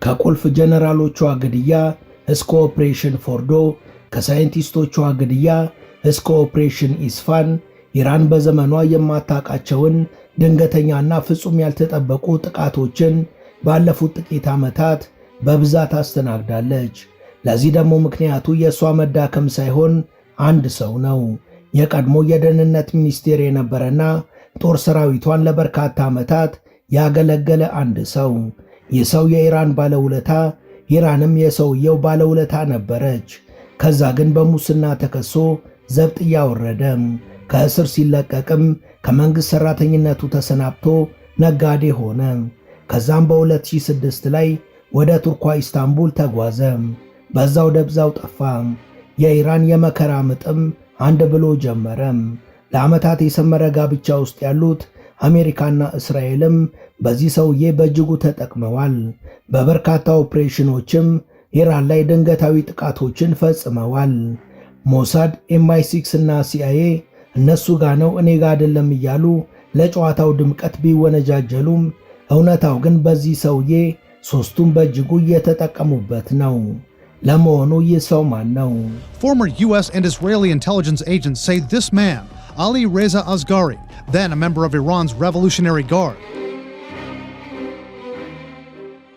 ከቁልፍ ጀነራሎቿ ግድያ እስከ ኦፕሬሽን ፎርዶ፣ ከሳይንቲስቶቿ ግድያ እስከ ኦፕሬሽን ኢስፋን ኢራን በዘመኗ የማታውቃቸውን ድንገተኛና ፍጹም ያልተጠበቁ ጥቃቶችን ባለፉት ጥቂት ዓመታት በብዛት አስተናግዳለች። ለዚህ ደግሞ ምክንያቱ የእሷ መዳከም ሳይሆን አንድ ሰው ነው። የቀድሞ የደህንነት ሚኒስቴር የነበረና ጦር ሰራዊቷን ለበርካታ ዓመታት ያገለገለ አንድ ሰው። ይህ ሰው የኢራን ባለውለታ፣ ኢራንም የሰውየው ባለውለታ ነበረች። ከዛ ግን በሙስና ተከሶ ዘብጥያ ወረደ። ከእስር ሲለቀቅም ከመንግሥት ሠራተኝነቱ ተሰናብቶ ነጋዴ ሆነ። ከዛም በ2006 ላይ ወደ ቱርኳ ኢስታንቡል ተጓዘ። በዛው ደብዛው ጠፋ። የኢራን የመከራ ምጥም አንድ ብሎ ጀመረ። ለዓመታት የሰመረ ጋብቻ ውስጥ ያሉት አሜሪካና እስራኤልም በዚህ ሰውዬ በእጅጉ ተጠቅመዋል። በበርካታ ኦፕሬሽኖችም ኢራን ላይ ድንገታዊ ጥቃቶችን ፈጽመዋል። ሞሳድ፣ ኤምአይ6 እና ሲአይኤ እነሱ ጋ ነው እኔ ጋ አይደለም እያሉ ለጨዋታው ድምቀት ቢወነጃጀሉም እውነታው ግን በዚህ ሰውዬ ሦስቱም በእጅጉ እየተጠቀሙበት ነው። ለመሆኑ ይህ ሰው ማን ነው? Former US and Israeli intelligence agents say this man, Ali Reza Asghari, then a member of Iran's Revolutionary Guard,